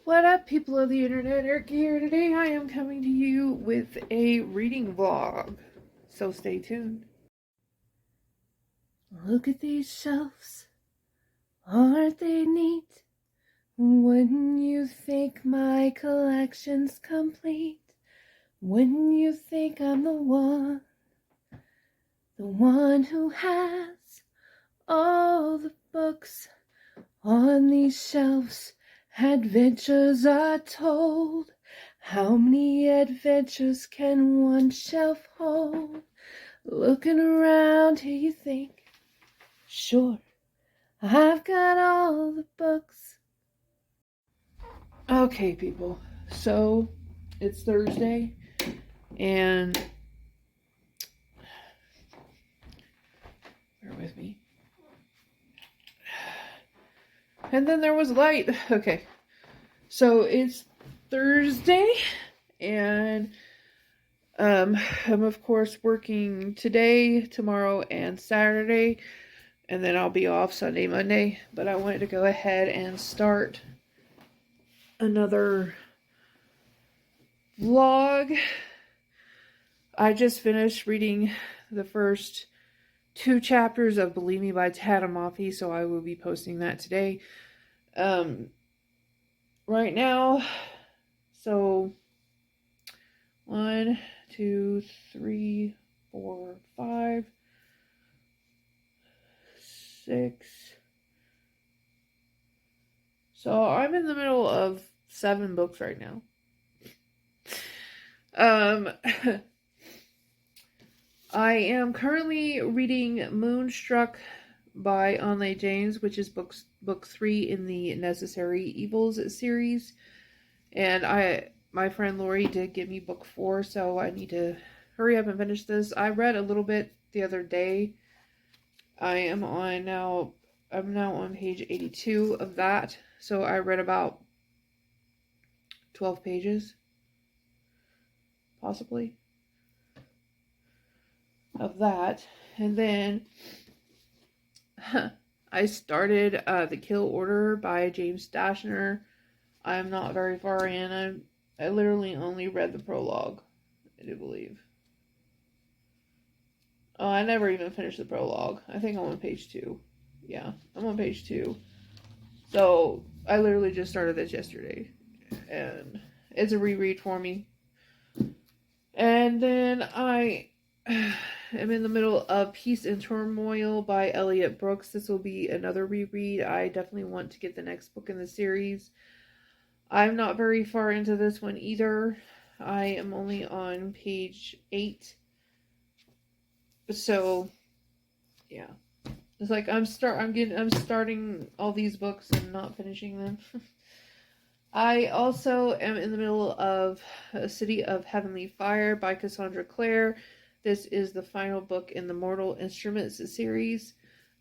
What up, people of the internet? Eric here. Today I am coming to you with a reading vlog, so stay tuned. Look at these shelves, aren't they neat? Wouldn't you think my collection's complete? Wouldn't you think I'm the one who has all the books on these shelves? Adventures are told. How many adventures can one shelf hold? Looking around here you think, sure, I've got all the books. Okay, people, so it's Thursday, and bear with me. And then there was light. Okay, so it's Thursday, and I'm of course working today, tomorrow, and Saturday, and then I'll be off Sunday, Monday. But I wanted to go ahead and start another vlog. I just finished reading the first 2 chapters of Believe Me by Tadamafi, so I will be posting that today. Right now, so 1, 2, 3, 4, 5, 6. So I'm in the middle of 7 books right now. I am currently reading Moonstruck by Onlay James, which is book 3 in the Necessary Evils series. And my friend Lori did give me book 4, so I need to hurry up and finish this. I read a little bit the other day. I'm now on page 82 of that. So I read about 12 pages, possibly, of that. And then I started The Kill Order by James Dashner. I'm not very far in. I literally only read the prologue, I do believe. Oh, I never even finished the prologue. I think I'm on page 2. Yeah, I'm on page 2. So I literally just started this yesterday, and it's a reread for me. And then I am in the middle of Peace and Turmoil by Elliot Brooks. This will be another reread. I definitely want to get the next book in the series. I'm not very far into this one either. I am only on page 8. So, yeah. It's like I'm starting all these books and not finishing them. I also am in the middle of A City of Heavenly Fire by Cassandra Clare. This is the final book in the Mortal Instruments series.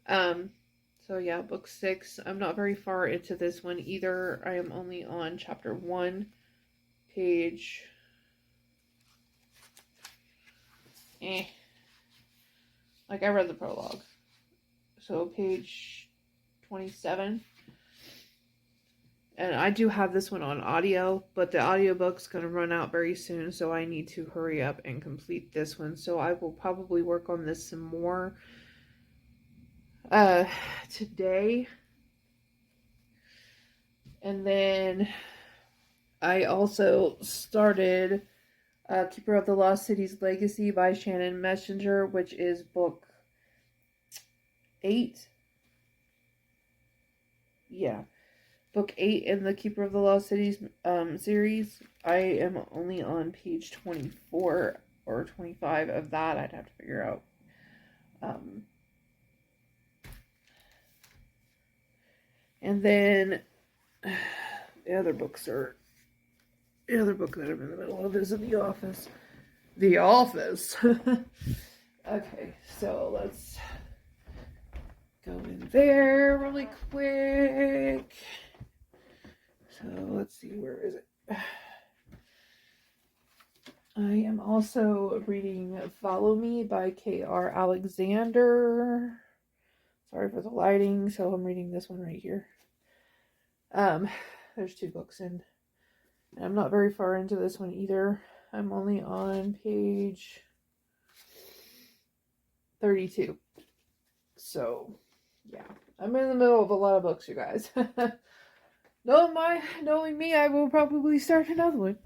So yeah, book 6. I'm not very far into this one either. I am only on chapter 1, page... Like, I read the prologue. So page 27. And I do have this one on audio, but the audiobook's going to run out very soon, so I need to hurry up and complete this one. So I will probably work on this some more today. And then I also started Keeper of the Lost City's Legacy by Shannon Messenger, which is book 8. Yeah. Book 8 in the Keeper of the Lost Cities series. I am only on page 24 or 25 of that. I'd have to figure out. And then the other book that I'm in the middle of is in The Office. The Office. Okay, so let's go in there really quick. So let's see, where is it? I am also reading Follow Me by K.R. Alexander. Sorry for the lighting, so I'm reading this one right here. There's two books in I'm not very far into this one either. I'm only on page 32. So, yeah. I'm in the middle of a lot of books, you guys. Knowing me, I will probably start another one.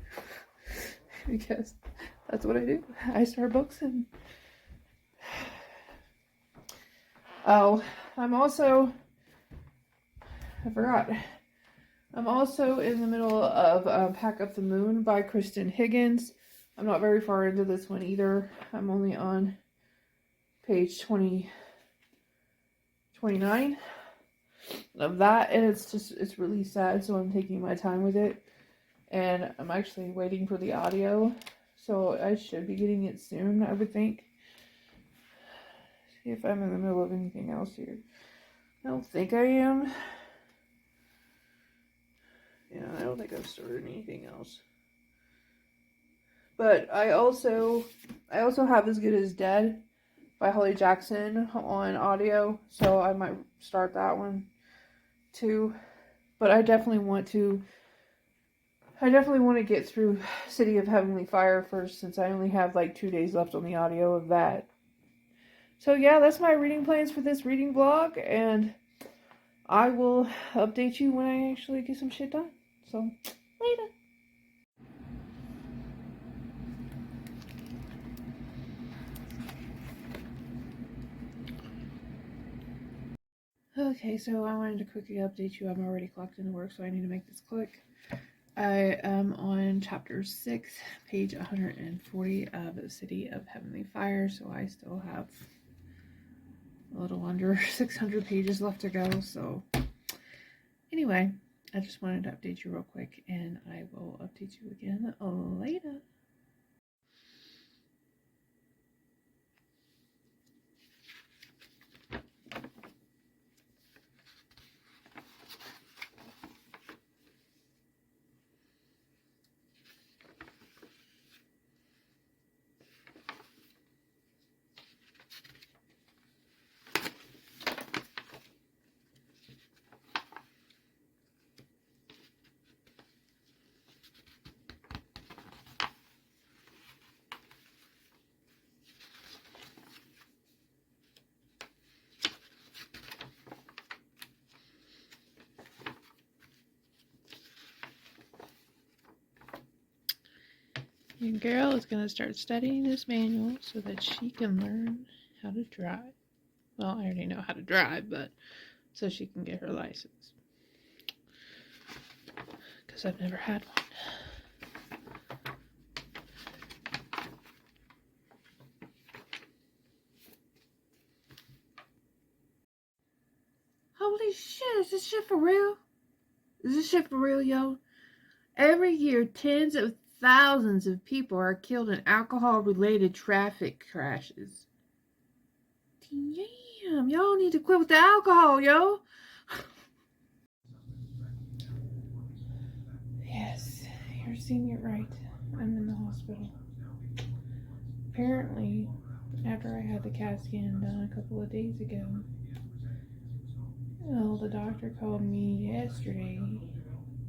Because that's what I do. I start books and... Oh, I forgot. I'm also in the middle of Pack Up the Moon by Kristen Higgins. I'm not very far into this one either. I'm only on page 29 of that, and it's really sad, so I'm taking my time with it. And I'm actually waiting for the audio, so I should be getting it soon, I would think. See if I'm in the middle of anything else here. I don't think I am. Yeah, I don't think I've started anything else. But I also have As Good as Dead by Holly Jackson on audio, so I might start that one too. But I definitely want to get through City of Heavenly Fire first, since I only have like 2 days left on the audio of that. So yeah, that's my reading plans for this reading vlog, and I will update you when I actually get some shit done. So, later. Okay, so I wanted to quickly update you. I'm already clocked into work, so I need to make this quick. I am on chapter 6, page 140 of the City of Heavenly Fire, so I still have a little under 600 pages left to go. So anyway, I just wanted to update you real quick, and I will update you again later. Your girl is going to start studying this manual so that she can learn how to drive. Well, I already know how to drive, but so she can get her license. Because I've never had one. Holy shit, is this shit for real? Is this shit for real, yo? Every year, tens of thousands of people are killed in alcohol-related traffic crashes. Damn, y'all need to quit with the alcohol, yo. Yes, you're seeing it right. I'm in the hospital. Apparently, after I had the CAT scan done a couple of days ago, well, the doctor called me yesterday,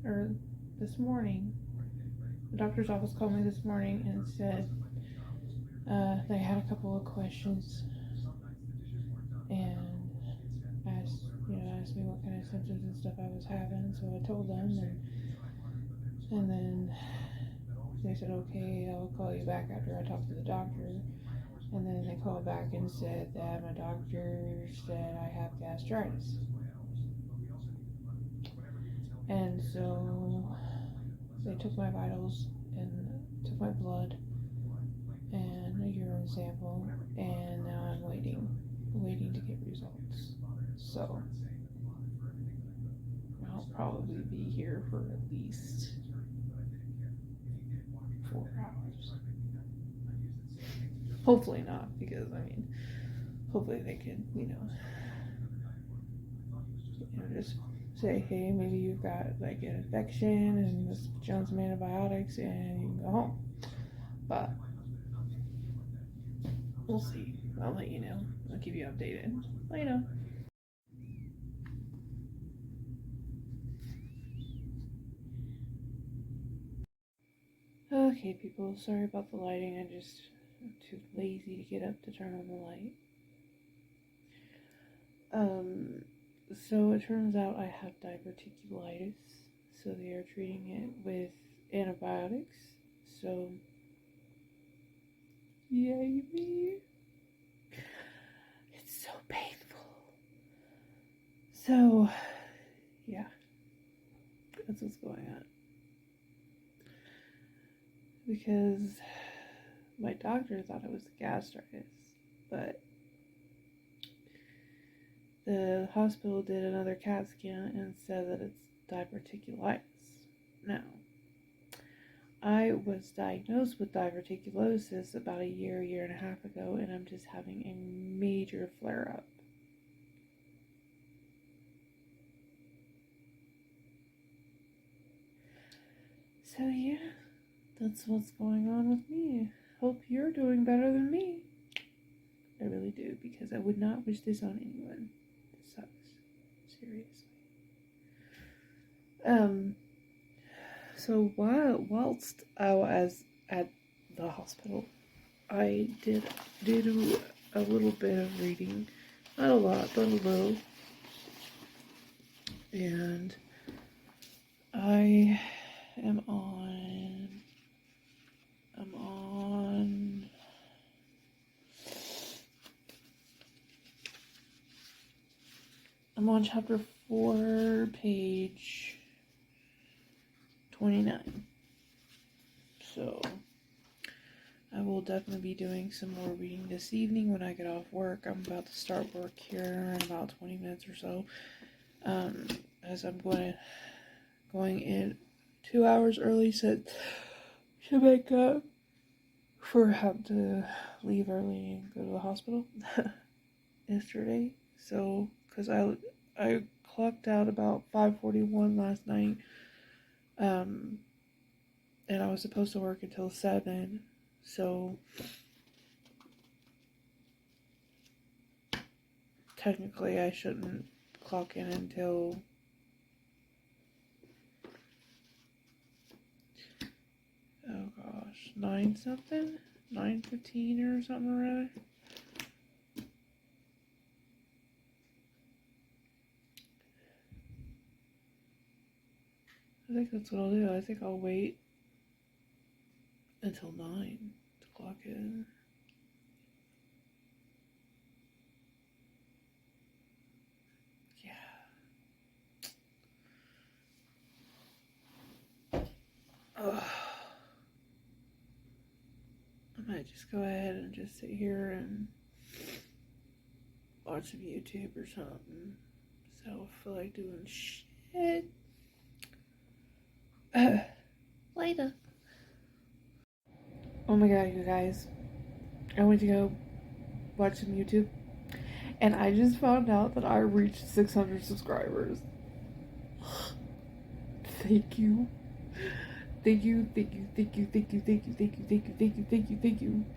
or this morning. The doctor's office called me this morning and said they had a couple of questions and asked me what kind of symptoms and stuff I was having. So I told them, and then they said, okay, I'll call you back after I talk to the doctor. And then they called back and said that my doctor said I have gastritis. And so they took my vitals and took my blood and a urine sample, and now I'm waiting to get results. So I'll probably be here for at least 4 hours. Hopefully not, because hopefully they can, just say, hey, maybe you've got like an infection and let's put you on some antibiotics and you can go home. But we'll see. I'll let you know. I'll keep you updated. Let you know. Okay, people, sorry about the lighting. I'm too lazy to get up to turn on the light. So it turns out I have diverticulitis, so they are treating it with antibiotics. So, yay me. It's so painful. So, yeah, that's what's going on. Because my doctor thought it was gastritis, but the hospital did another CAT scan and said that it's diverticulitis. Now, I was diagnosed with diverticulosis about a year and a half ago, and I'm just having a major flare-up. So yeah, that's what's going on with me. Hope you're doing better than me. I really do, because I would not wish this on anyone. This sucks. Seriously. So whilst I was at the hospital, I did a little bit of reading. Not a lot, but a little. And I am on chapter 4, page 29. So I will definitely be doing some more reading this evening when I get off work. I'm about to start work here in about 20 minutes or so. As I'm going in 2 hours early to make up for having to leave early and go to the hospital yesterday. So, because I clocked out about 5:41 last night, and I was supposed to work until 7, so technically I shouldn't clock in until oh gosh, 9 something? 9:15 or something or other. I think that's what I'll do. I think I'll wait until 9 to clock in. Yeah. Ugh. I might just go ahead and just sit here and watch some YouTube or something. So I feel like doing shit. Later. Oh my god, you guys. I went to go watch some YouTube, and I just found out that I reached 600 subscribers. Thank you. Thank you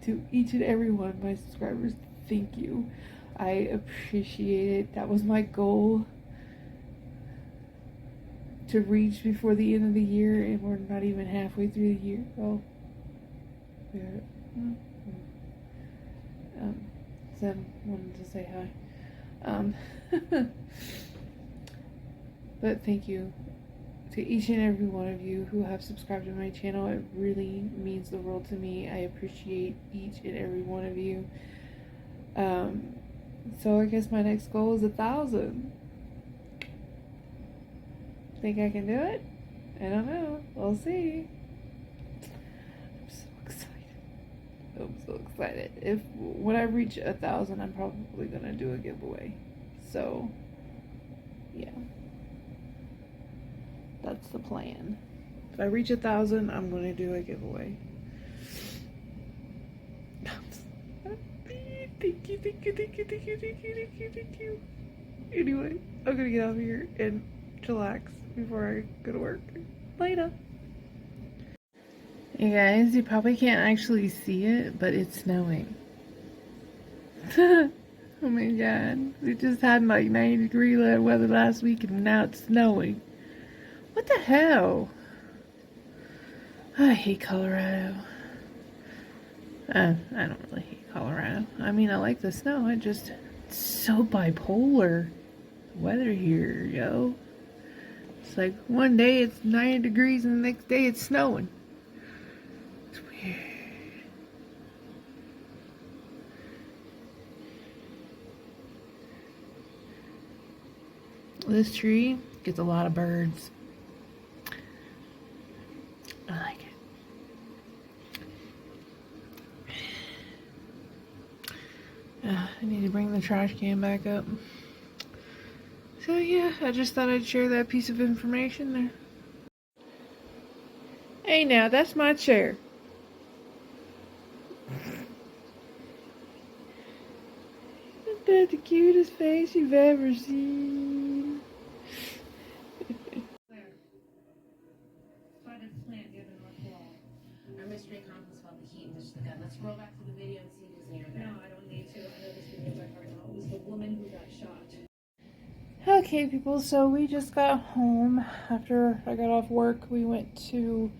to each and every one of my subscribers. Thank you. I appreciate it. That was my goal, to reach before the end of the year, and we're not even halfway through the year. Oh, yeah. Zen wanted to say hi. But thank you to each and every one of you who have subscribed to my channel. It really means the world to me. I appreciate each and every one of you. So I guess my next goal is 1,000. Think I can do it? I don't know. We'll see. I'm so excited. When I reach 1,000, I'm probably gonna do a giveaway. So, yeah. That's the plan. If I reach 1,000, I'm gonna do a giveaway. Thank you. Anyway, I'm gonna get out of here and chillax before I go to work. Later. Hey guys, you probably can't actually see it, but it's snowing. Oh my god. We just had like 90-degree weather last week, and now it's snowing. What the hell? I hate Colorado. I don't really hate Colorado. I mean, I like the snow. It's so bipolar. The weather here, yo. It's like one day it's 90 degrees and the next day it's snowing. It's weird. This tree gets a lot of birds. I like it. I need to bring the trash can back up. So yeah, I just thought I'd share that piece of information there. Hey now, that's my chair. Isn't that the cutest face you've ever seen? Our mystery accomplice felt the heat and ditched the gun. Let's scroll back to the video and see who's near there. No, I don't need to. I know this video by heart now. It was the woman who got shot. Okay, people, so we just got home after I got off work. We went to,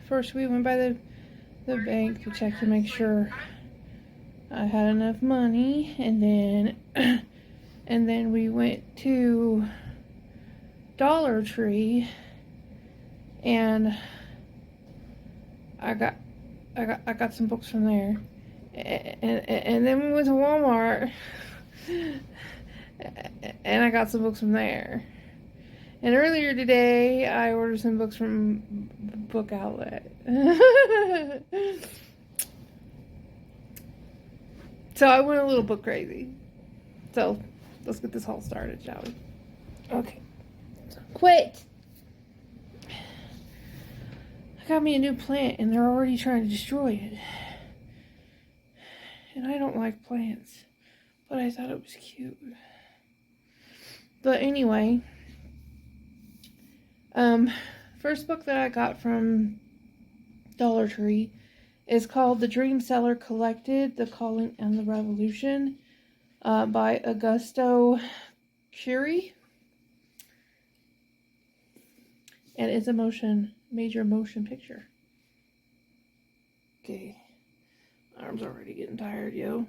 first we went by the bank to check to make sure I had enough money, and then we went to Dollar Tree, and I got some books from there, and then we went to Walmart. And I got some books from there. And earlier today, I ordered some books from Book Outlet. So I went a little book crazy. So let's get this haul started, shall we? Okay. Quit! I got me a new plant, and they're already trying to destroy it. And I don't like plants, but I thought it was cute. But anyway, first book that I got from Dollar Tree is called The Dream Seller Collected, The Calling and the Revolution by Augusto Curie. And it's a major motion picture. Okay, arm's already getting tired, yo.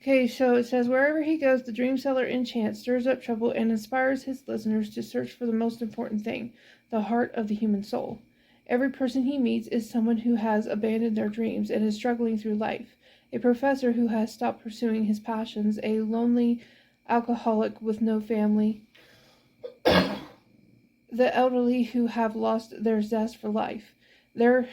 Okay, so it says, wherever he goes, the dream seller enchants, stirs up trouble, and inspires his listeners to search for the most important thing, the heart of the human soul. Every person he meets is someone who has abandoned their dreams and is struggling through life. A professor who has stopped pursuing his passions, a lonely alcoholic with no family, the elderly who have lost their zest for life. Through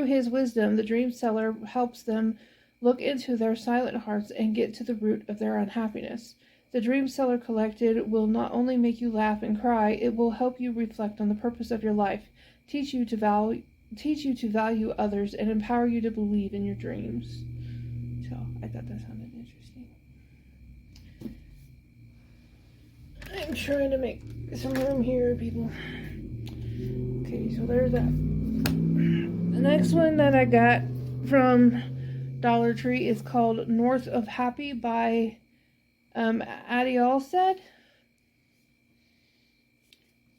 his wisdom, the dream seller helps them look into their silent hearts and get to the root of their unhappiness. The Dream Seller Collected will not only make you laugh and cry, it will help you reflect on the purpose of your life, teach you to value others, and empower you to believe in your dreams. So, I thought that sounded interesting. I'm trying to make some room here, people. Okay, so there's that. The next one that I got from Dollar Tree is called North of Happy by Adiel said.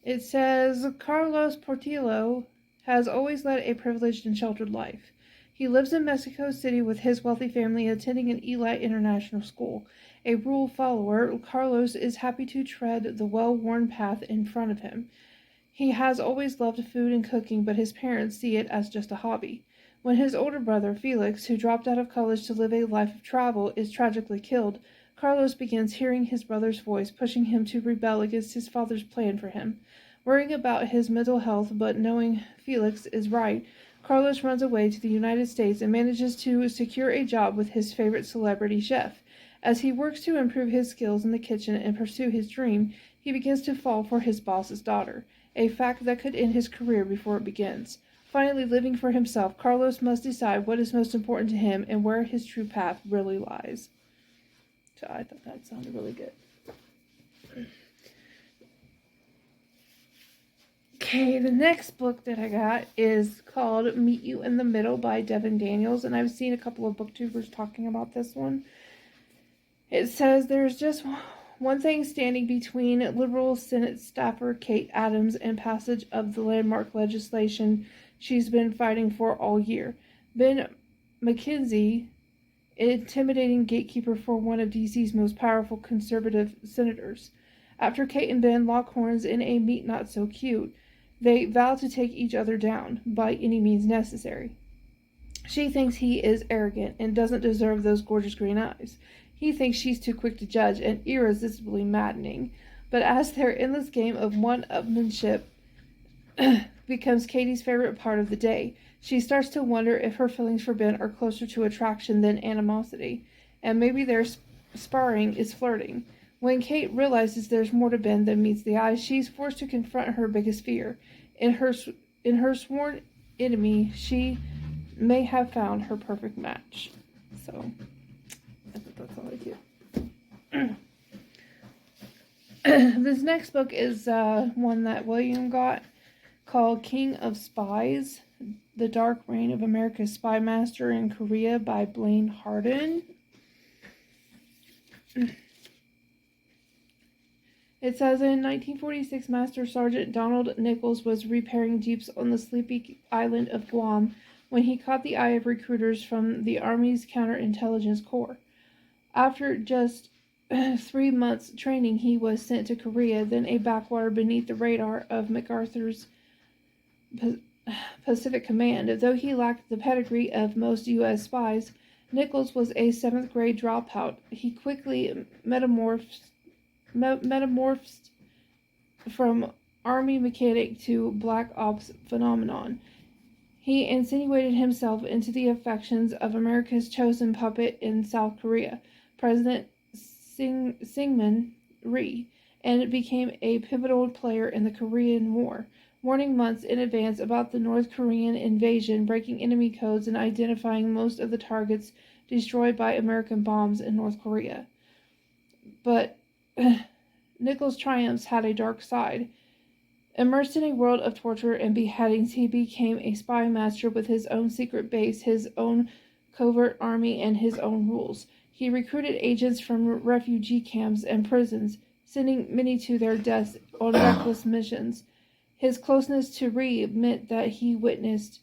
It says, Carlos Portillo has always led a privileged and sheltered life. He lives in Mexico City with his wealthy family, attending an elite international school. A rule follower, Carlos is happy to tread the well-worn path in front of him. He has always loved food and cooking, but his parents see it as just a hobby. When his older brother, Felix, who dropped out of college to live a life of travel, is tragically killed, Carlos begins hearing his brother's voice, pushing him to rebel against his father's plan for him. Worrying about his mental health, but knowing Felix is right, Carlos runs away to the United States and manages to secure a job with his favorite celebrity chef. As he works to improve his skills in the kitchen and pursue his dream, he begins to fall for his boss's daughter, a fact that could end his career before it begins. Finally living for himself, Carlos must decide what is most important to him and where his true path really lies. So I thought that sounded really good. Okay, the next book that I got is called Meet You in the Middle by Devin Daniels, and I've seen a couple of booktubers talking about this one. It says there's just one thing standing between Liberal Senate staffer Kate Adams and passage of the landmark legislation she's been fighting for all year. Ben McKenzie, intimidating gatekeeper for one of DC's most powerful conservative senators. After Kate and Ben lock horns in a meet not so cute, they vow to take each other down by any means necessary. She thinks he is arrogant and doesn't deserve those gorgeous green eyes. He thinks she's too quick to judge and irresistibly maddening. But as their endless game of one-upmanship becomes Katie's favorite part of the day, she starts to wonder if her feelings for Ben are closer to attraction than animosity, and maybe their sparring is flirting. When Kate realizes there's more to Ben than meets the eye, she's forced to confront her biggest fear. In her sworn enemy, she may have found her perfect match. So, I think that's all I do. This next book is one that William got, called King of Spies, The Dark Reign of America's Spy Master in Korea by Blaine Harden. It says, in 1946, Master Sergeant Donald Nichols was repairing jeeps on the sleepy island of Guam when he caught the eye of recruiters from the Army's Counterintelligence Corps. After just 3 months training, he was sent to Korea, then a backwater beneath the radar of MacArthur's Pacific Command. Though he lacked the pedigree of most U.S. spies, Nichols was a 7th grade dropout. He quickly metamorphosed from Army mechanic to Black Ops phenomenon. He insinuated himself into the affections of America's chosen puppet in South Korea, President Syngman Rhee, and became a pivotal player in the Korean War, warning months in advance about the North Korean invasion, breaking enemy codes, and identifying most of the targets destroyed by American bombs in North Korea. But Nichols' triumphs had a dark side. Immersed in a world of torture and beheadings, he became a spy master with his own secret base, his own covert army, and his own rules. He recruited agents from refugee camps and prisons, sending many to their deaths on reckless missions. His closeness to Rhee meant that he witnessed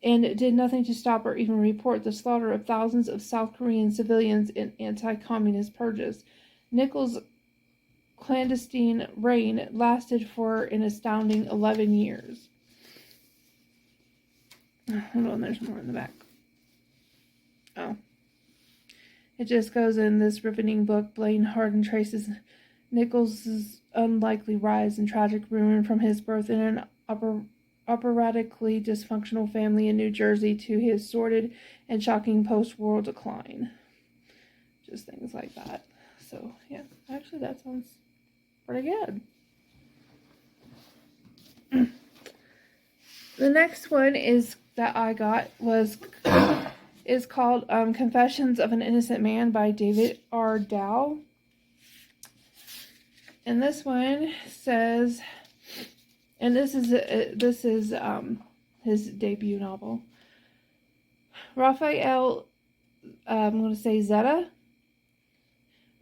and did nothing to stop or even report the slaughter of thousands of South Korean civilians in anti-communist purges. Nichols' clandestine reign lasted for an astounding 11 years. Hold on, there's more in the back. Oh. It just goes in this riveting book. Blaine Harden traces Nichols' unlikely rise and tragic ruin from his birth in an operatically dysfunctional family in New Jersey to his sordid and shocking post-war decline. Just things like that. So, yeah, actually that sounds pretty good. The next one that I got is called Confessions of an Innocent Man by David R. Dow. And this one says, and this is his debut novel. Raphael, I'm going to say Zeta,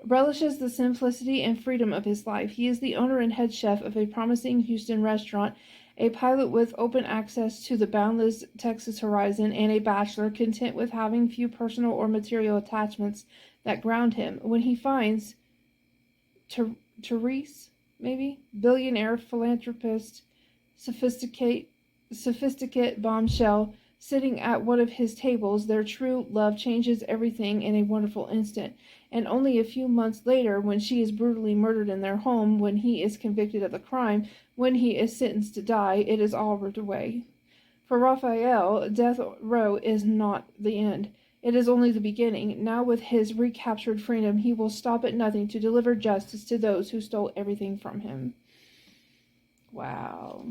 relishes the simplicity and freedom of his life. He is the owner and head chef of a promising Houston restaurant, a pilot with open access to the boundless Texas horizon, and a bachelor content with having few personal or material attachments that ground him. When he finds Therese, maybe, billionaire, philanthropist, sophisticate bombshell, sitting at one of his tables, their true love changes everything in a wonderful instant. And only a few months later, when she is brutally murdered in their home, when he is convicted of the crime, when he is sentenced to die, it is all ripped away. For Raphael, death row is not the end. It is only the beginning. Now with his recaptured freedom, he will stop at nothing to deliver justice to those who stole everything from him. Wow.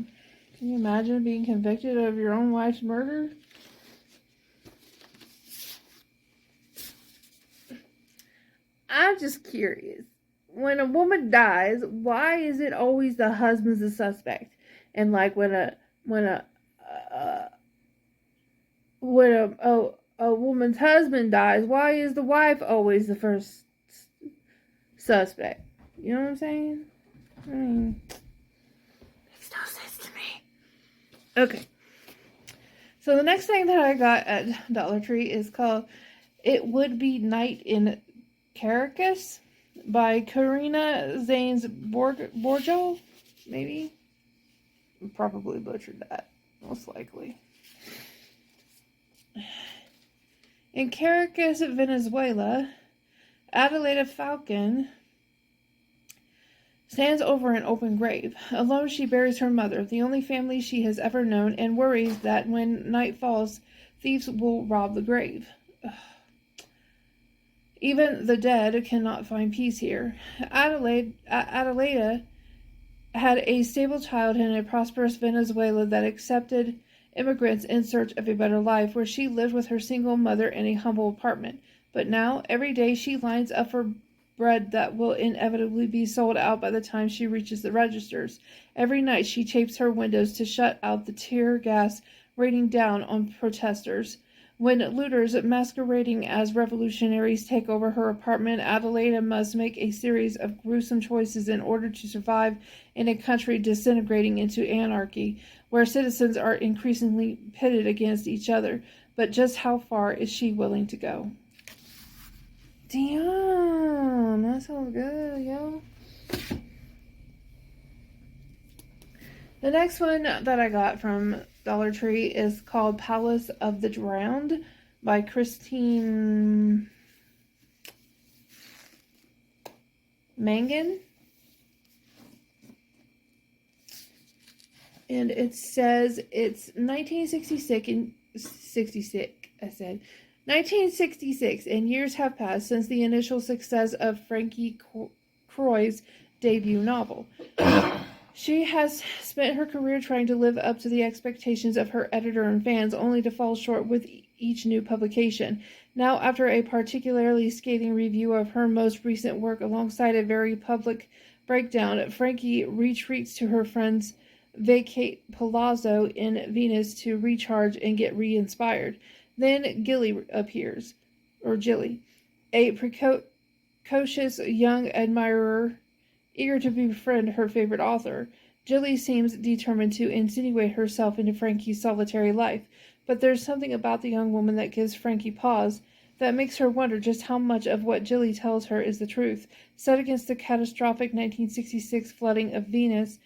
Can you imagine being convicted of your own wife's murder? I'm just curious. When a woman dies, why is it always the husband's the suspect? And like when a woman's husband dies, why is the wife always the first suspect? You know what I'm saying? I mean, makes no sense to me. Okay. So the next thing that I got at Dollar Tree is called It Would Be Night in Caracas by Karina Zanes Borjo, maybe? Probably butchered that, most likely. In Caracas, Venezuela, Adelaida Falcon stands over an open grave. Alone, she buries her mother, the only family she has ever known, and worries that when night falls, thieves will rob the grave. Ugh. Even the dead cannot find peace here. Adelaida had a stable childhood in a prosperous Venezuela that accepted immigrants in search of a better life, where she lived with her single mother in a humble apartment. But now, every day, she lines up for bread that will inevitably be sold out by the time she reaches the registers. Every night, she tapes her windows to shut out the tear gas raining down on protesters. When looters masquerading as revolutionaries take over her apartment, Adelaida must make a series of gruesome choices in order to survive in a country disintegrating into anarchy, where citizens are increasingly pitted against each other. But just how far is she willing to go? Damn, that sounds good, yo. The next one that I got from Dollar Tree is called Palace of the Drowned by Christine Mangan. And it says it's 1966, and years have passed since the initial success of Frankie Croy's debut novel. She has spent her career trying to live up to the expectations of her editor and fans, only to fall short with each new publication. Now, after a particularly scathing review of her most recent work alongside a very public breakdown, Frankie retreats to her friend's vacate palazzo in Venice to recharge and get re-inspired. Then Gilly appears, or Jilly, a precocious young admirer eager to befriend her favorite author. Jilly seems determined to insinuate herself into Frankie's solitary life, but there's something about the young woman that gives Frankie pause, that makes her wonder just how much of what Jilly tells her is the truth. Set against the catastrophic 1966 flooding of Venice,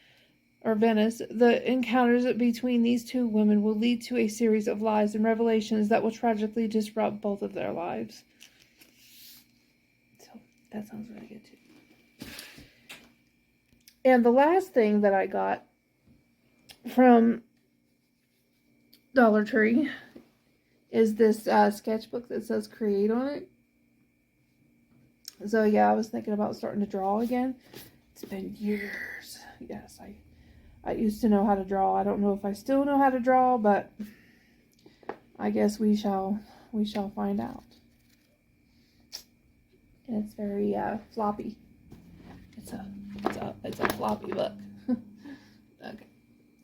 the encounters between these two women will lead to a series of lies and revelations that will tragically disrupt both of their lives. So, that sounds really good too. And the last thing that I got from Dollar Tree is this sketchbook that says Create on it. So yeah, I was thinking about starting to draw again. It's been years. Yes, I used to know how to draw. I don't know if I still know how to draw, but I guess we shall find out. And it's very floppy. It's a floppy book.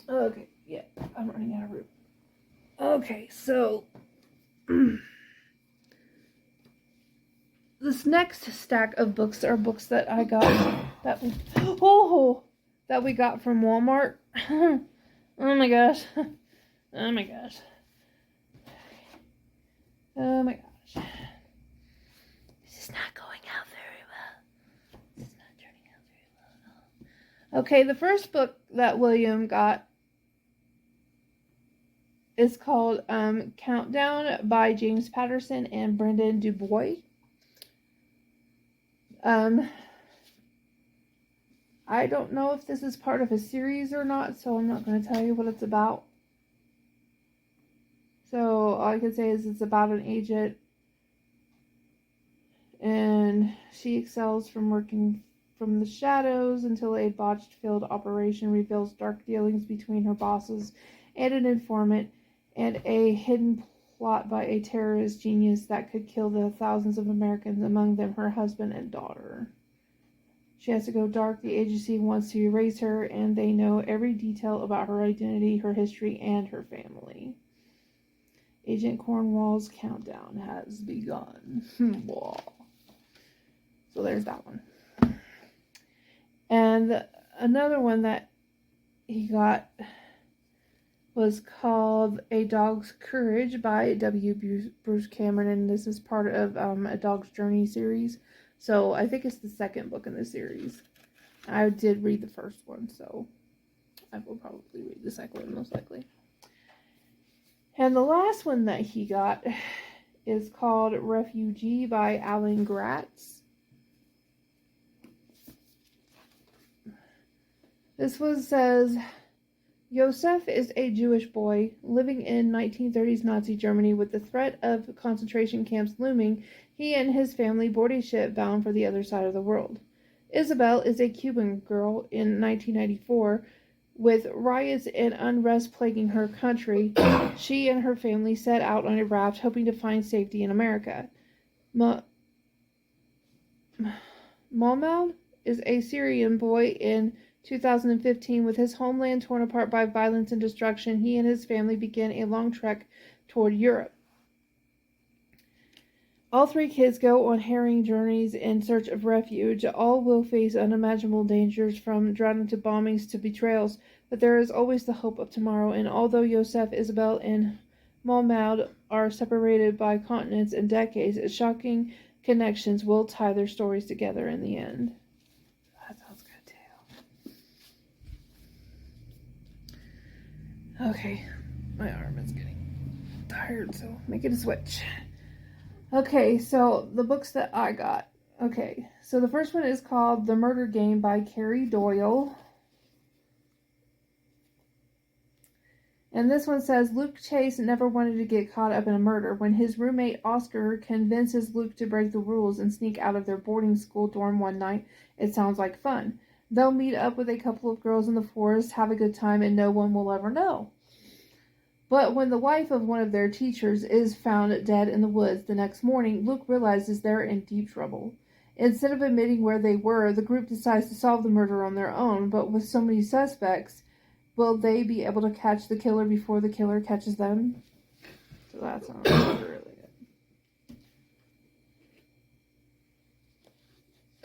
Okay, yeah, I'm running out of room. Okay, so this next stack of books are books that I got that we got from Walmart. Oh my gosh. Oh my gosh. Oh my gosh. This is not going out very well. This is not turning out very well at all. Okay, the first book that William got is called Countdown by James Patterson and Brendan Dubois. I don't know if this is part of a series or not, so I'm not going to tell you what it's about. So all I can say is it's about an agent, and she excels from working from the shadows until a botched failed operation reveals dark dealings between her bosses and an informant, and a hidden plot by a terrorist genius that could kill the thousands of Americans, among them her husband and daughter. She has to go dark. The agency wants to erase her, and they know every detail about her identity, her history, and her family. Agent Cornwall's countdown has begun. So there's that one. And another one that he got was called A Dog's Courage by W. Bruce Cameron, and this is part of A Dog's Journey series. So I think it's the second book in the series. I did read the first one, so I will probably read the second one most likely. And the last one that he got is called Refugee by Alan Gratz. This one says, Yosef is a Jewish boy living in 1930s Nazi Germany with the threat of concentration camps looming. He and his family board a ship bound for the other side of the world. Isabel is a Cuban girl in 1994. With riots and unrest plaguing her country, she and her family set out on a raft hoping to find safety in America. Mahmoud is a Syrian boy in 2015. With his homeland torn apart by violence and destruction, he and his family began a long trek toward Europe. All three kids go on harrowing journeys in search of refuge. All will face unimaginable dangers, from drowning to bombings to betrayals, but there is always the hope of tomorrow. And although Yosef, Isabel, and Mahmoud are separated by continents and decades, shocking connections will tie their stories together in the end. That sounds good too. Okay, my arm is getting tired, so make it a switch. Okay, so the books that I got. Okay, so the first one is called The Murder Game by Carrie Doyle. And this one says, Luke Chase never wanted to get caught up in a murder. When his roommate Oscar convinces Luke to break the rules and sneak out of their boarding school dorm one night, it sounds like fun. They'll meet up with a couple of girls in the forest, have a good time, and no one will ever know. But when the wife of one of their teachers is found dead in the woods the next morning, Luke realizes they're in deep trouble. Instead of admitting where they were, the group decides to solve the murder on their own, but with so many suspects, will they be able to catch the killer before the killer catches them? So that sounds really good.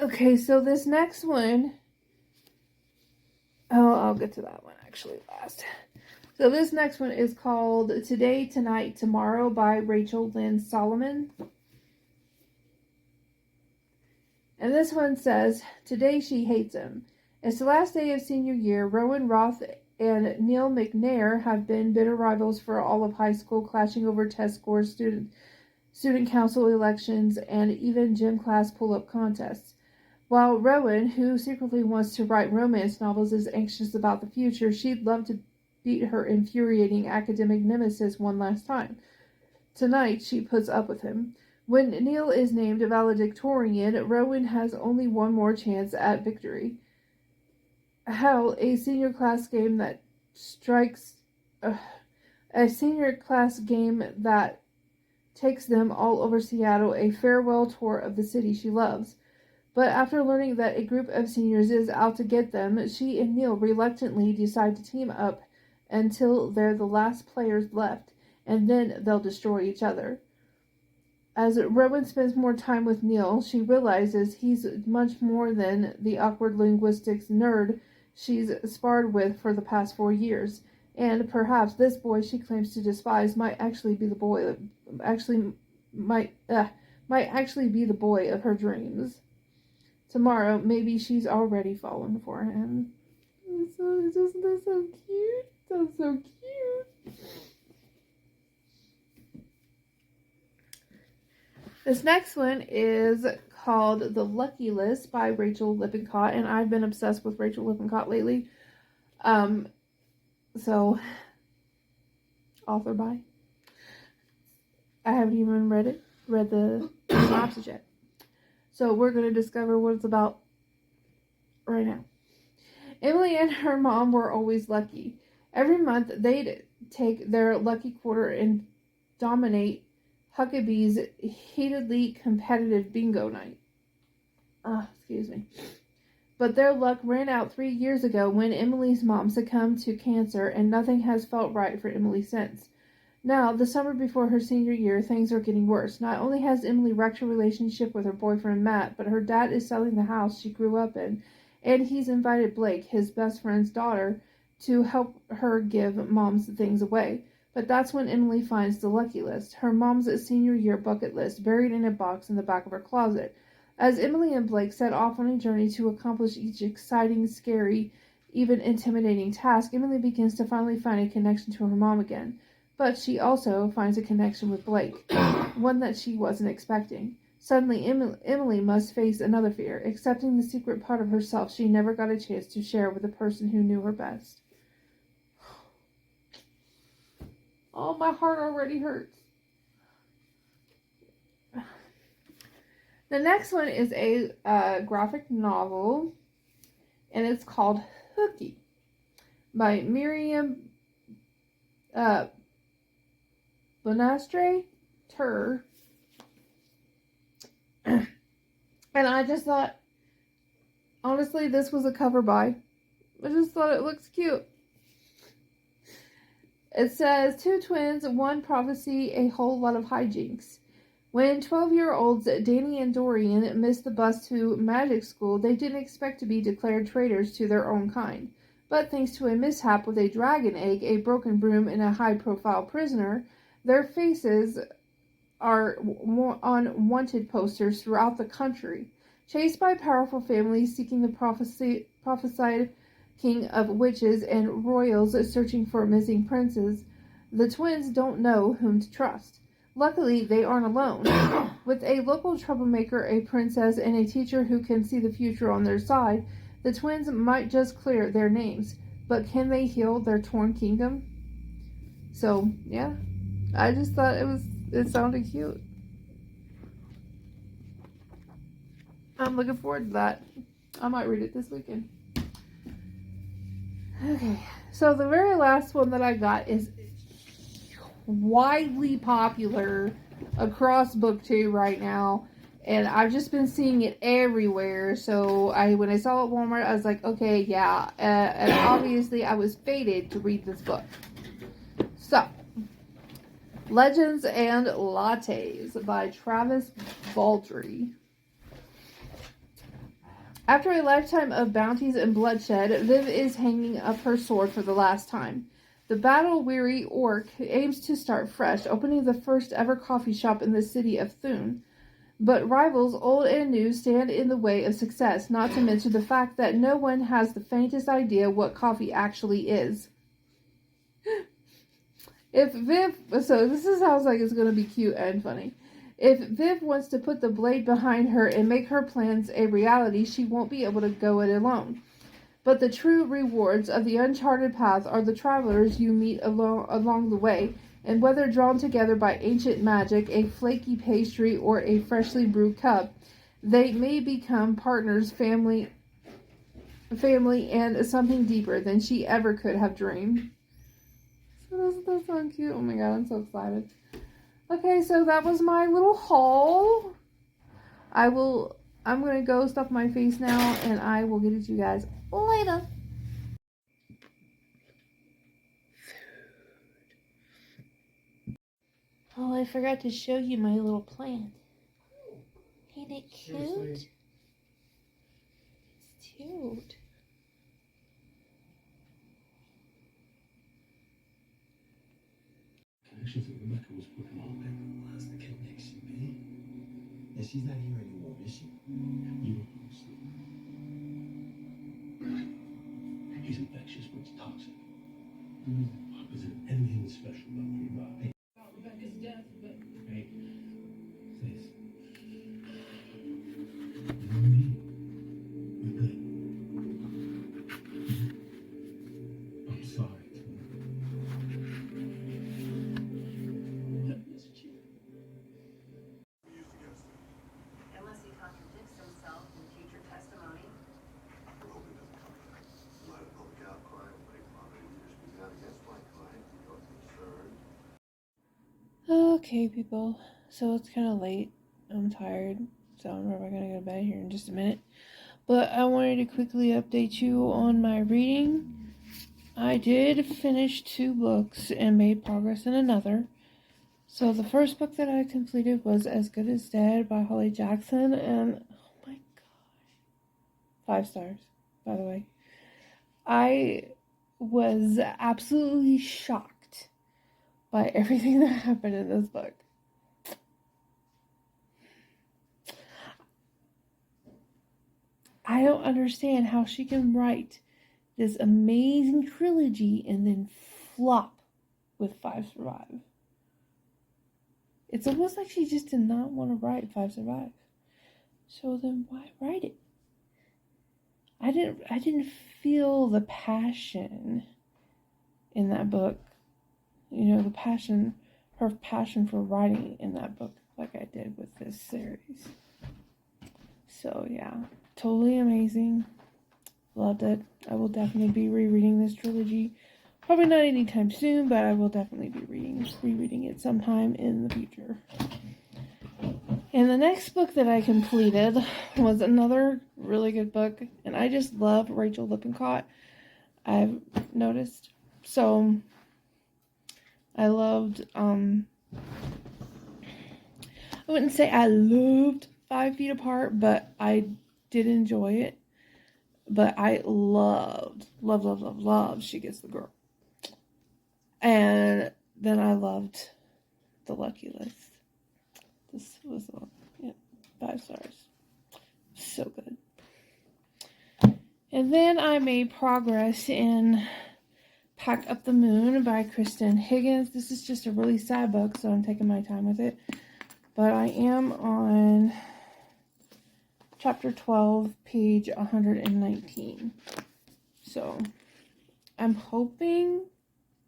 Okay, so this next one, I'll get to that one actually last. So this next one is called Today, Tonight, Tomorrow by Rachel Lynn Solomon. And this one says, Today she hates him. It's the last day of senior year. Rowan Roth and Neil McNair have been bitter rivals for all of high school, clashing over test scores, student council elections, and even gym class pull-up contests. While Rowan, who secretly wants to write romance novels, is anxious about the future, she'd love to beat her infuriating academic nemesis one last time. Tonight, she puts up with him. When Neil is named valedictorian, Rowan has only one more chance at victory. Hell, a senior class game that takes them all over Seattle, a farewell tour of the city she loves. But after learning that a group of seniors is out to get them, she and Neil reluctantly decide to team up until they're the last players left, and then they'll destroy each other. As Rowan spends more time with Neil, she realizes he's much more than the awkward linguistics nerd she's sparred with for the past 4 years, and perhaps this boy she claims to despise might actually be the boy of her dreams. Tomorrow, maybe she's already fallen for him. Isn't that so cute? That's so cute. This next one is called The Lucky List by Rachel Lippincott, and I've been obsessed with Rachel Lippincott lately. So, author by. I haven't even read the synopsis yet. So we're going to discover what it's about right now. Emily and her mom were always lucky. Every month they'd take their lucky quarter and dominate Huckabee's heatedly competitive bingo night. Excuse me. But their luck ran out 3 years ago when Emily's mom succumbed to cancer, and nothing has felt right for Emily since. Now, the summer before her senior year, things are getting worse. Not only has Emily wrecked her relationship with her boyfriend Matt, but her dad is selling the house she grew up in, and he's invited Blake, his best friend's daughter, to help her give Mom's things away. But that's when Emily finds the lucky list, her mom's senior year bucket list, buried in a box in the back of her closet. As Emily and Blake set off on a journey to accomplish each exciting, scary, even intimidating task, Emily begins to finally find a connection to her mom again. But she also finds a connection with Blake, one that she wasn't expecting. Suddenly, Emily must face another fear, accepting the secret part of herself she never got a chance to share with the person who knew her best. Oh, my heart already hurts. The next one is a graphic novel, and it's called Hooky by Miriam Bonastre Tur. And I just thought, honestly, this was a cover buy. I just thought it looks cute. It says, 2 twins, 1 prophecy, a whole lot of hijinks. When 12-year-olds Danny and Dorian missed the bus to magic school, they didn't expect to be declared traitors to their own kind. But thanks to a mishap with a dragon egg, a broken broom, and a high-profile prisoner, their faces are on wanted posters throughout the country. Chased by powerful families seeking the prophesied king of witches and royals searching for missing princes, the twins don't know whom to trust. Luckily, they aren't alone. With a local troublemaker, a princess, and a teacher who can see the future on their side, the twins might just clear their names. But can they heal their torn kingdom? So, yeah. I just thought it sounded cute. I'm looking forward to that. I might read it this weekend. Okay, so the very last one that I got is widely popular across Booktube right now, and I've just been seeing it everywhere. So when I saw it at Walmart, I was like, okay, yeah, and obviously I was fated to read this book. So, Legends and Lattes by Travis Baldry. After a lifetime of bounties and bloodshed, Viv is hanging up her sword for the last time. The battle-weary orc aims to start fresh, opening the first ever coffee shop in the city of Thun. But rivals, old and new, stand in the way of success, not to mention the fact that no one has the faintest idea what coffee actually is. So this sounds like it's going to be cute and funny. If Viv wants to put the blade behind her and make her plans a reality, she won't be able to go it alone. But the true rewards of the uncharted path are the travelers you meet along the way, and whether drawn together by ancient magic, a flaky pastry, or a freshly brewed cup, they may become partners, family, and something deeper than she ever could have dreamed. So doesn't that sound cute? Oh my god, I'm so excited. Okay, so that was my little haul. I'm going to go stuff my face now, and I will get it to you guys later. Oh, I forgot to show you my little plant. Ain't it cute? Seriously? It's cute. Connections that Rebecca was putting on there. What's the connection, man? And she's not here anymore, is she? You don't understand. He's infectious, but it's toxic. He's the opposite of anything special about what you're about. Hey. About Rebecca's death, but Hey. Sis. You know what I mean? We're good. I'm sorry. Unless he contradicts himself in future testimony. Okay, people. So it's kind of late. I'm tired. So I'm probably going to go to bed here in just a minute. But I wanted to quickly update you on my reading. I did finish 2 books and made progress in another. So the first book that I completed was As Good as Dead by Holly Jackson. And oh my gosh. 5 stars. by the way. I was absolutely shocked by everything that happened in this book. I don't understand how she can write this amazing trilogy and then flop with 5 Survive. It's almost like she just did not want to write 5 Survive. So then why write it? I didn't feel the passion in that book. You know, her passion for writing in that book like I did with this series. So yeah, totally amazing. Loved it. I will definitely be rereading this trilogy. Probably not anytime soon, but I will definitely be rereading it sometime in the future. And the next book that I completed was another really good book, and I just love Rachel Lippincott, I've noticed. So I loved, I wouldn't say I loved 5 Feet Apart, but I did enjoy it. But I loved She Gets the Girl. And then I loved The Lucky List. This was 5 stars. So good. And then I made progress in Pack Up the Moon by Kristen Higgins. This is just a really sad book, so I'm taking my time with it. But I am on chapter 12, page 119. So I'm hoping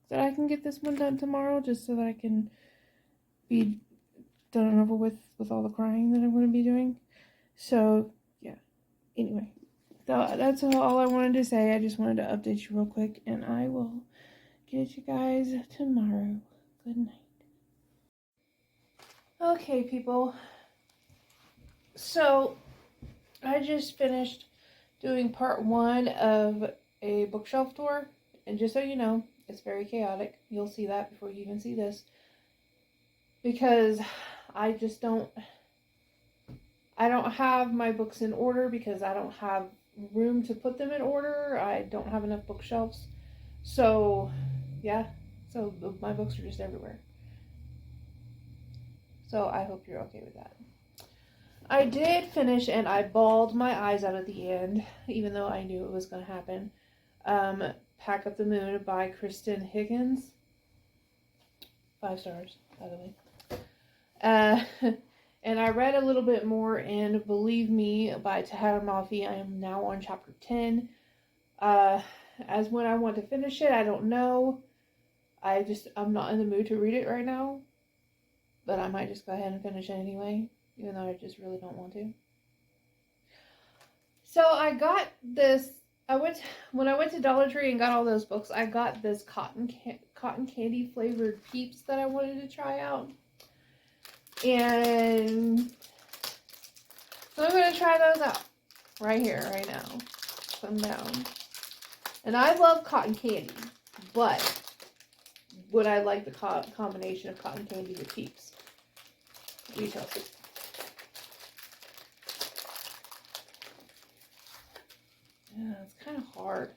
that I can get this one done tomorrow, just so that I can be done and over with all the crying that I'm going to be doing. So yeah, anyway, that's all I wanted to say. I just wanted to update you real quick, and I will get you guys tomorrow. Good night. Okay, people, so I just finished doing part 1 of a bookshelf tour, and just so you know, it's very chaotic. You'll see that before you even see this, because I don't have my books in order, because I don't have room to put them in order. I don't have enough bookshelves. So, yeah. So, my books are just everywhere. So, I hope you're okay with that. I did finish, and I bawled my eyes out at the end, even though I knew it was going to happen. Pack Up the Moon by Kristen Higgins. 5 stars, by the way. And I read a little bit more in Believe Me by Tahara Mafi. I am now on chapter 10. As when I want to finish it, I don't know. I'm not in the mood to read it right now. But I might just go ahead and finish it anyway, even though I just really don't want to. So I got this. When I went to Dollar Tree and got all those books, I got this cotton candy flavored Peeps that I wanted to try out. And so I'm going to try those out right here, right now. Put them down. And I love cotton candy, but would I like the combination of cotton candy with Peeps? We shall see. Yeah, it's kind of hard.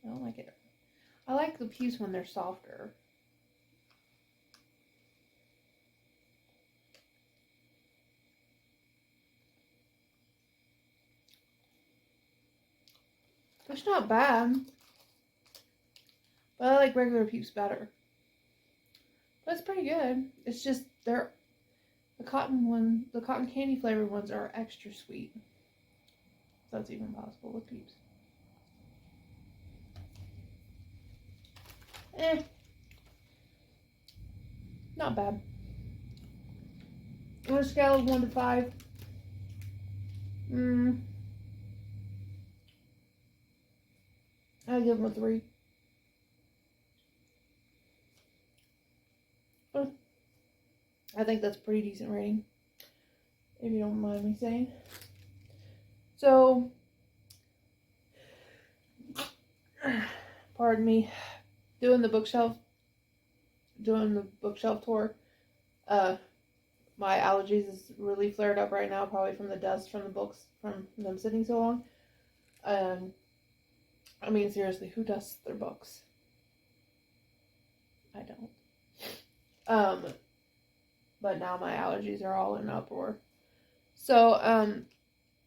I don't like it. I like the Peeps when they're softer. It's not bad. But I like regular Peeps better. But it's pretty good. It's just the cotton candy flavored ones are extra sweet. If that's even possible with Peeps. Not bad. On a scale of 1 to 5. I give them a 3. I think that's a pretty decent rating, if you don't mind me saying. So, pardon me, doing the bookshelf tour. My allergies is really flared up right now, probably from the dust from the books, from them sitting so long. I mean, seriously, who dusts their books? I don't. But now my allergies are all in uproar. So, I'm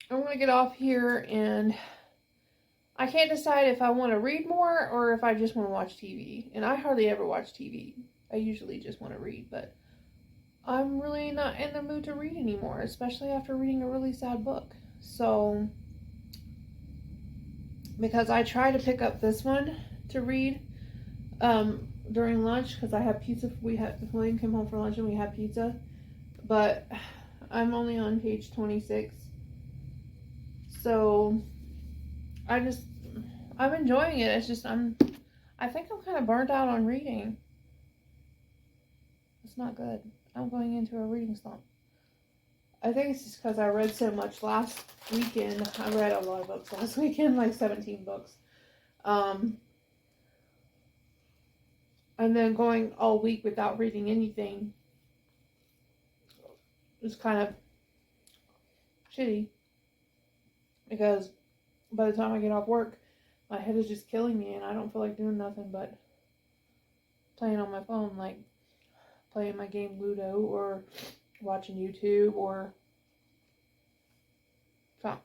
going to get off here, and I can't decide if I want to read more or if I just want to watch TV. And I hardly ever watch TV. I usually just want to read, but I'm really not in the mood to read anymore, especially after reading a really sad book. So, because I tried to pick up this one to read during lunch, because I had pizza. William came home for lunch and we had pizza, but I'm only on page 26. So I'm enjoying it. It's just I think I'm kind of burnt out on reading. It's not good. I'm going into a reading slump. I think it's just because I read so much last weekend. I read a lot of books last weekend, like 17 books. And then going all week without reading anything is kind of shitty. Because by the time I get off work, my head is just killing me and I don't feel like doing nothing but playing on my phone, like playing my game Ludo or watching YouTube or something.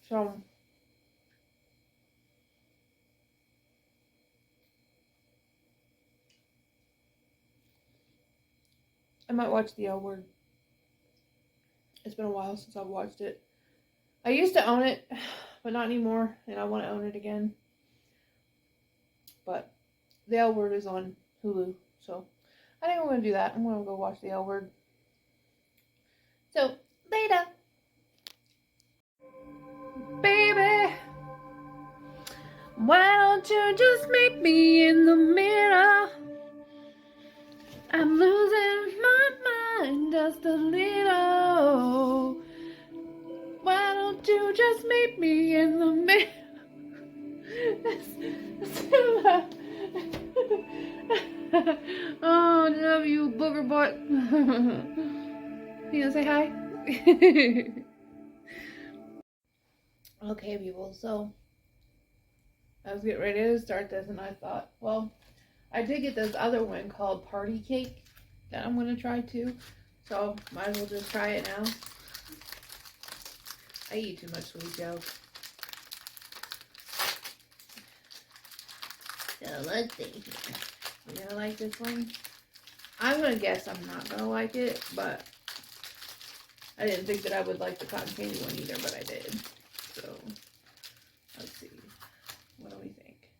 So I might watch The L Word. It's been a while since I've watched it. I used to own it, but not anymore, and I want to own it again. But The L Word is on Hulu, so I think I'm going to do that. I'm going to go watch The L Word. So, later. Baby, why don't you just meet me in the middle? I'm losing my mind just a little. Why don't you just meet me in the middle? Oh, I love you, booger butt. You gonna say hi? Okay, people, so I was getting ready to start this and I thought, well, I did get this other one called Party Cake that I'm going to try too. So, might as well just try it now. I eat too much sweet, Joe. So, let's see here. You gonna like this one? I'm going to guess I'm not going to like it, but I didn't think that I would like the cotton candy one either, but I did. So, let's see. What do we think?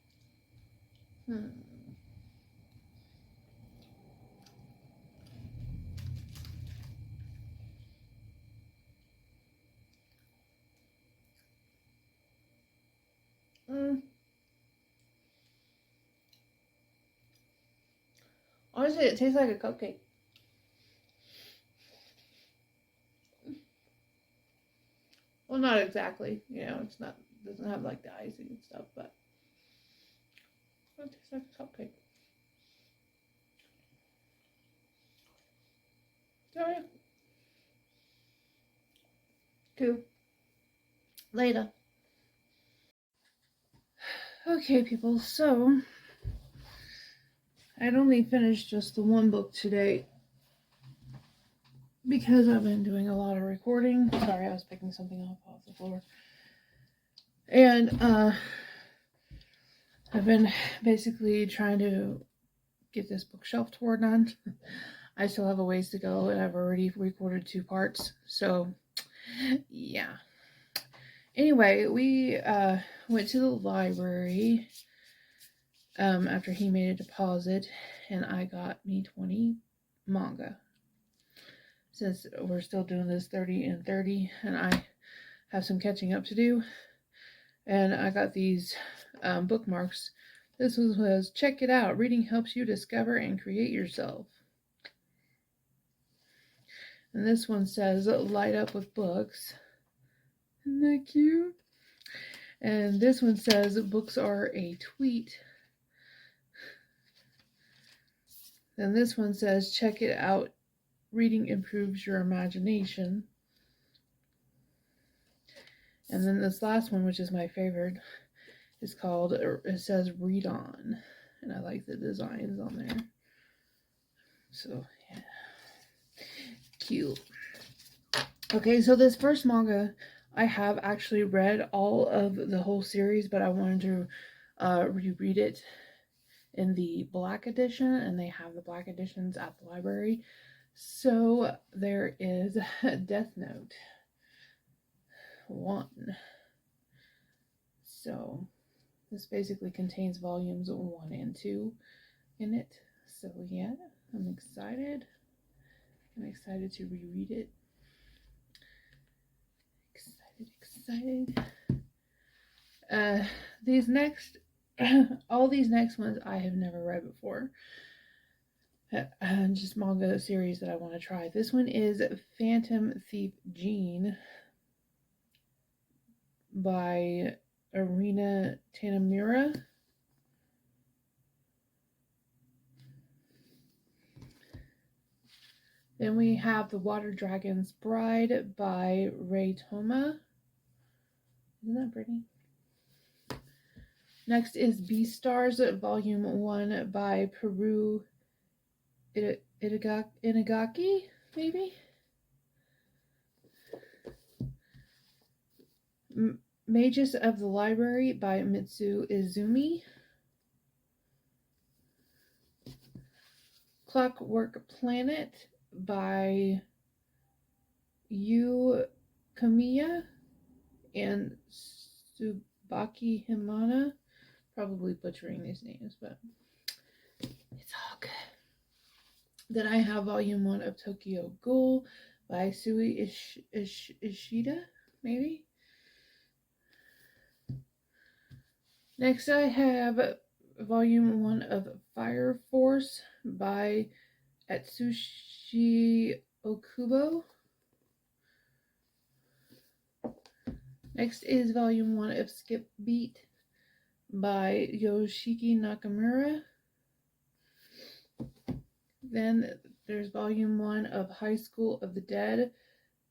Honestly, it tastes like a cupcake. Well, not exactly. You know, it's not, doesn't have like the icing and stuff, but it tastes like a cupcake. So, yeah. Cool. Later. Okay, people, so I'd only finished just the one book today because I've been doing a lot of recording. Sorry, I was picking something up off the floor. And I've been basically trying to get this bookshelf tour done. I still have a ways to go, and I've already recorded 2 parts. So, yeah. Anyway, we went to the library after he made a deposit, and I got me 20 manga. Since we're still doing this 30 and 30, and I have some catching up to do. And I got these bookmarks. This was check it out. Reading helps you discover and create yourself. And this one says light up with books. Isn't that cute? And this one says books are a tweet. Then this one says check it out. Reading improves your imagination. And then this last one, which is my favorite, is called, it says Read On. And I like the designs on there. So, yeah. Cute. Okay, so this first manga, I have actually read all of the whole series, but I wanted to reread it in the black edition, and they have the black editions at the library. So there is Death Note 1. So this basically contains volumes 1 and 2 in it. So yeah, I'm excited. I'm excited to reread it. Excited. These next, all these next ones I have never read before. Just manga series that I want to try. This one is Phantom Thief Jean by Arina Tanamura. Then we have The Water Dragon's Bride by Ray Toma. Isn't that pretty? Next is Beastars Volume 1 by Peru Inagaki, maybe? Mages of the Library by Mitsu Izumi. Clockwork Planet by Yu Kamiya and Tsubaki Himana. Probably butchering these names, but it's all good. Then I have Volume 1 of Tokyo Ghoul by Sui Ishida, maybe? Next I have Volume 1 of Fire Force by Atsushi Okubo. Next is Volume 1 of Skip Beat by Yoshiki Nakamura. Then there's Volume 1 of High School of the Dead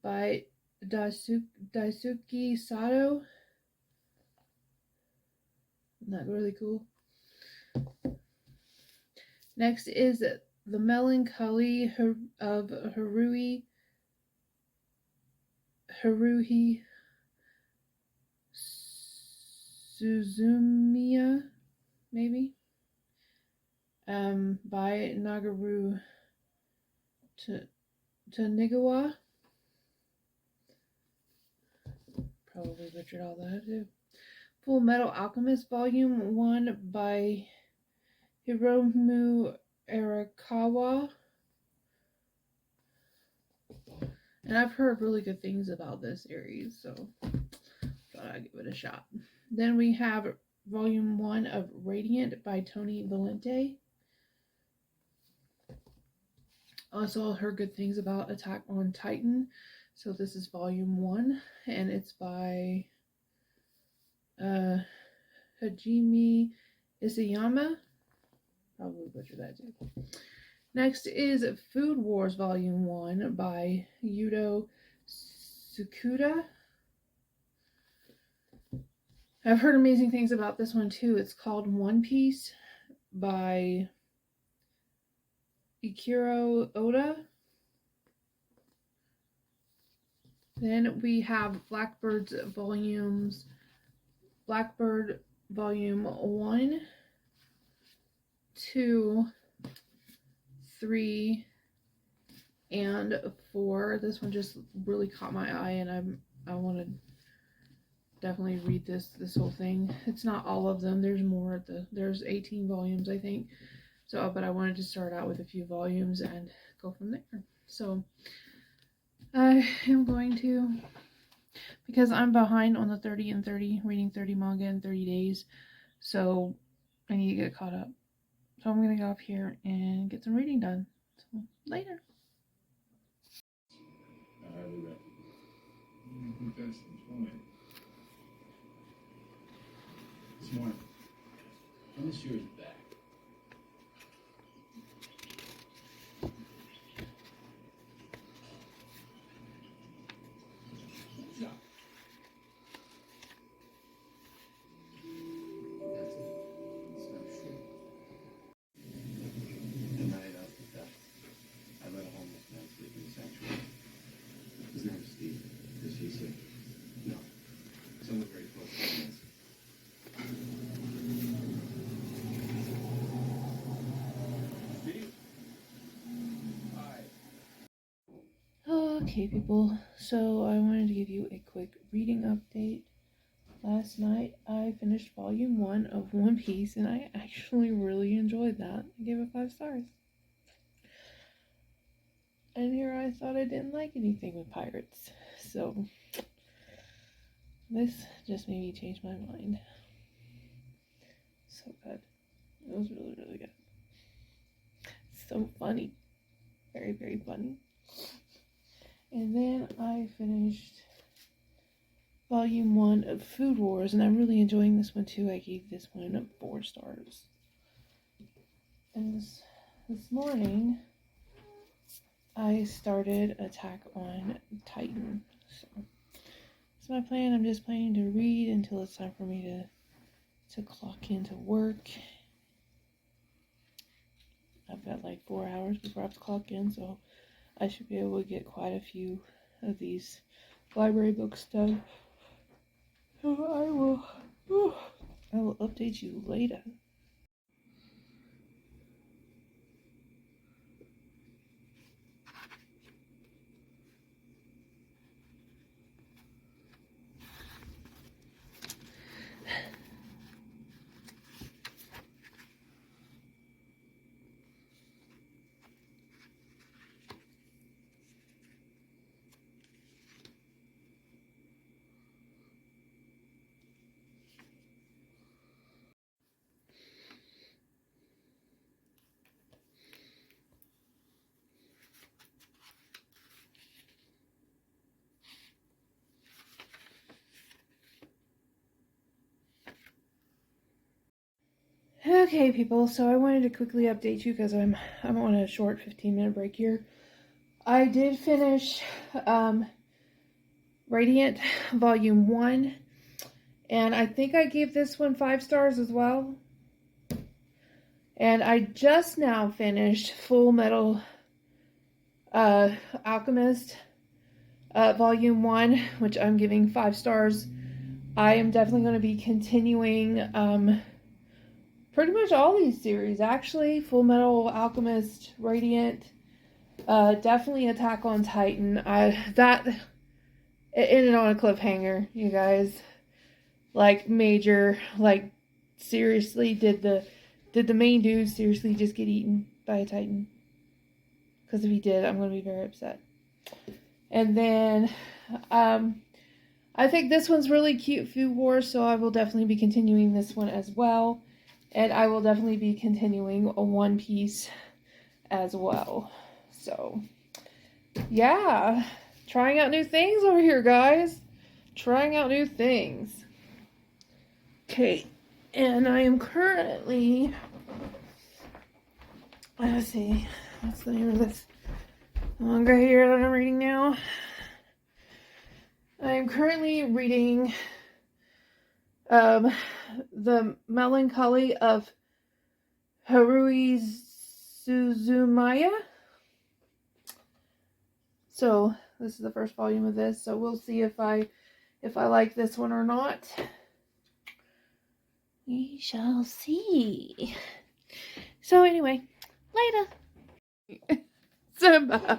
by Daisuke Sato. Isn't that really cool? Next is The Melancholy of Haruhi Suzumiya, maybe? By Nagaru Tanigawa. Probably butchered all that too. Full Metal Alchemist Volume 1 by Hiromu Arakawa. And I've heard really good things about this series, so thought I'd give it a shot. Then we have Volume 1 of Radiant by Tony Valente. Also heard good things about Attack on Titan. So this is Volume 1, and it's by Hajime Isayama. Probably butchered that too. Next is Food Wars Volume 1 by Yudo Tsukuda. I've heard amazing things about this one too. It's called One Piece by Ikiro Oda. Then we have Blackbird Volume 1, 2, 3, and 4. This one just really caught my eye, and I want to definitely read this whole thing. It's not all of them. There's more. There's 18 volumes, I think. So, but I wanted to start out with a few volumes and go from there. So I am going to, because I'm behind on the 30 and 30, reading 30 manga in 30 days. So I need to get caught up. So I'm going to go up here and get some reading done. So later. I hardly reckon. I think that's the point. Smart. When is yours back? What's up? Okay, people, so I wanted to give you a quick reading update. Last night I finished volume 1 of One Piece, and I actually really enjoyed that. I gave it 5 stars. And here I thought I didn't like anything with pirates, so this just made me change my mind. So good. It was really, really good. So funny. Very, very funny. And then I finished volume 1 of Food Wars, and I'm really enjoying this one too. I gave this one 4 stars. And this morning, I started Attack on Titan. So that's my plan. I'm just planning to read until it's time for me to clock into work. I've got like 4 hours before I have to clock in, so I should be able to get quite a few of these library books done. So I will update you later. Okay, people, so I wanted to quickly update you because I'm on a short 15-minute break here. I did finish Radiant Volume 1, and I think I gave this one 5 stars as well. And I just now finished Full Metal Alchemist Volume 1, which I'm giving 5 stars. I am definitely going to be continuing pretty much all these series, actually. Full Metal Alchemist, Radiant, definitely Attack on Titan. It ended on a cliffhanger, you guys. Like, major, like, seriously, did the main dude seriously just get eaten by a Titan? Because if he did, I'm going to be very upset. And then, I think this one's really cute, Food Wars, so I will definitely be continuing this one as well. And I will definitely be continuing a One Piece as well. So, yeah. Trying out new things over here, guys. Trying out new things. Okay. And I am currently... Let's see. What's the name of this manga here that I'm reading now? I am currently reading... The Melancholy of Haruhi Suzumiya. So this is the first volume of this, so we'll see if I like this one or not. We shall see. So anyway, later. Simba.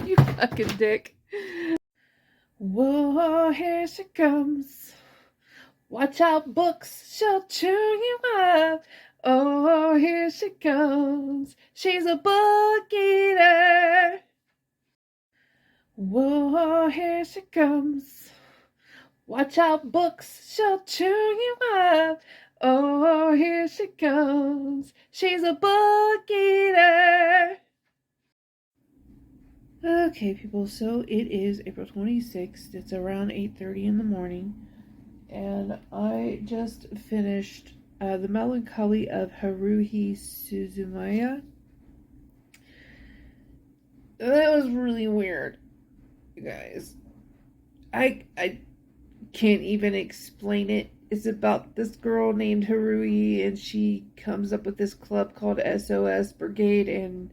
You fucking dick. Whoa, here she comes. Watch out, books, she'll chew you up. Oh, here she comes. She's a book eater. Whoa, here she comes. Watch out, books, she'll chew you up. Oh, here she comes. She's a book eater. Okay, people, so it is April 26th. It's around 8:30 in the morning. And I just finished The Melancholy of Haruhi Suzumiya. That was really weird, you guys. I can't even explain it. It's about this girl named Haruhi, and she comes up with this club called SOS Brigade, and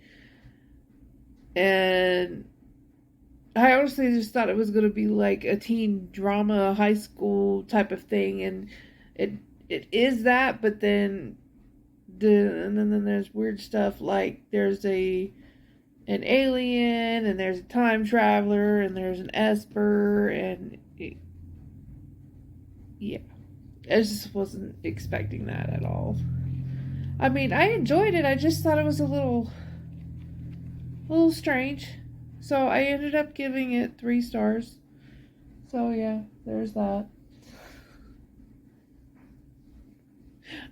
I honestly just thought it was going to be like a teen drama, high school type of thing, and it is that, but then there's weird stuff, like there's a an alien, and there's a time traveler, and there's an Esper, and yeah. I just wasn't expecting that at all. I mean, I enjoyed it. I just thought it was a little strange. So I ended up giving it 3 stars. So yeah, there's that.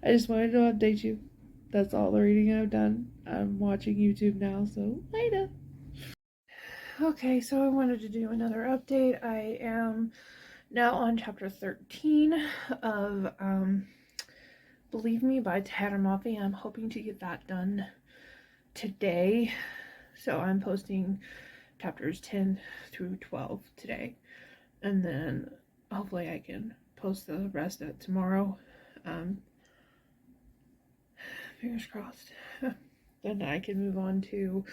I just wanted to update you. That's all the reading I've done. I'm watching YouTube now, so later. Okay, so I wanted to do another update. I am now on chapter 13 of Believe Me by Tattermoffy. I'm hoping to get that done today. So I'm posting chapters 10 through 12 today. And then hopefully I can post the rest of it tomorrow. Fingers crossed. Then I can move on to,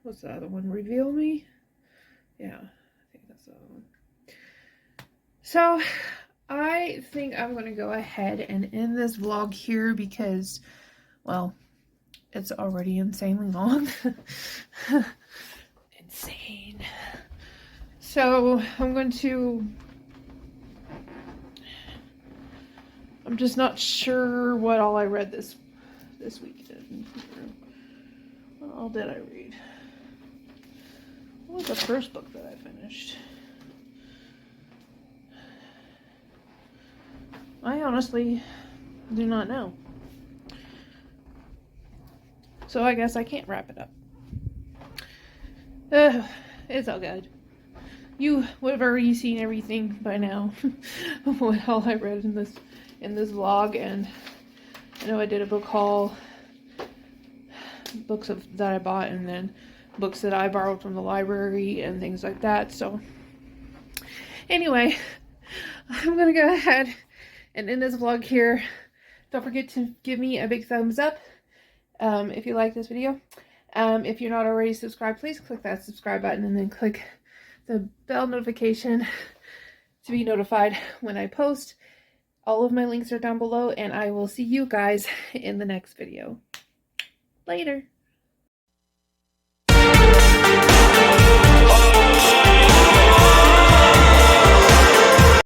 what's the other one? Reveal Me? Yeah, I think that's the other one. So, I think I'm going to go ahead and end this vlog here because, well, it's already insanely long. Insane. So, I'm just not sure what all I read this week. What all did I read? What was the first book that I finished? I honestly do not know. So I guess I can't wrap it up. It's all good. You would have already seen everything by now. What all I read in this vlog, and I know I did a book haul, books that I bought, and then books that I borrowed from the library and things like that. So anyway, I'm gonna go ahead and end this vlog here. Don't forget to give me a big thumbs up if you like this video. If you're not already subscribed, please click that subscribe button and then click the bell notification to be notified when I post. All of my links are down below, and I will see you guys in the next video. Later.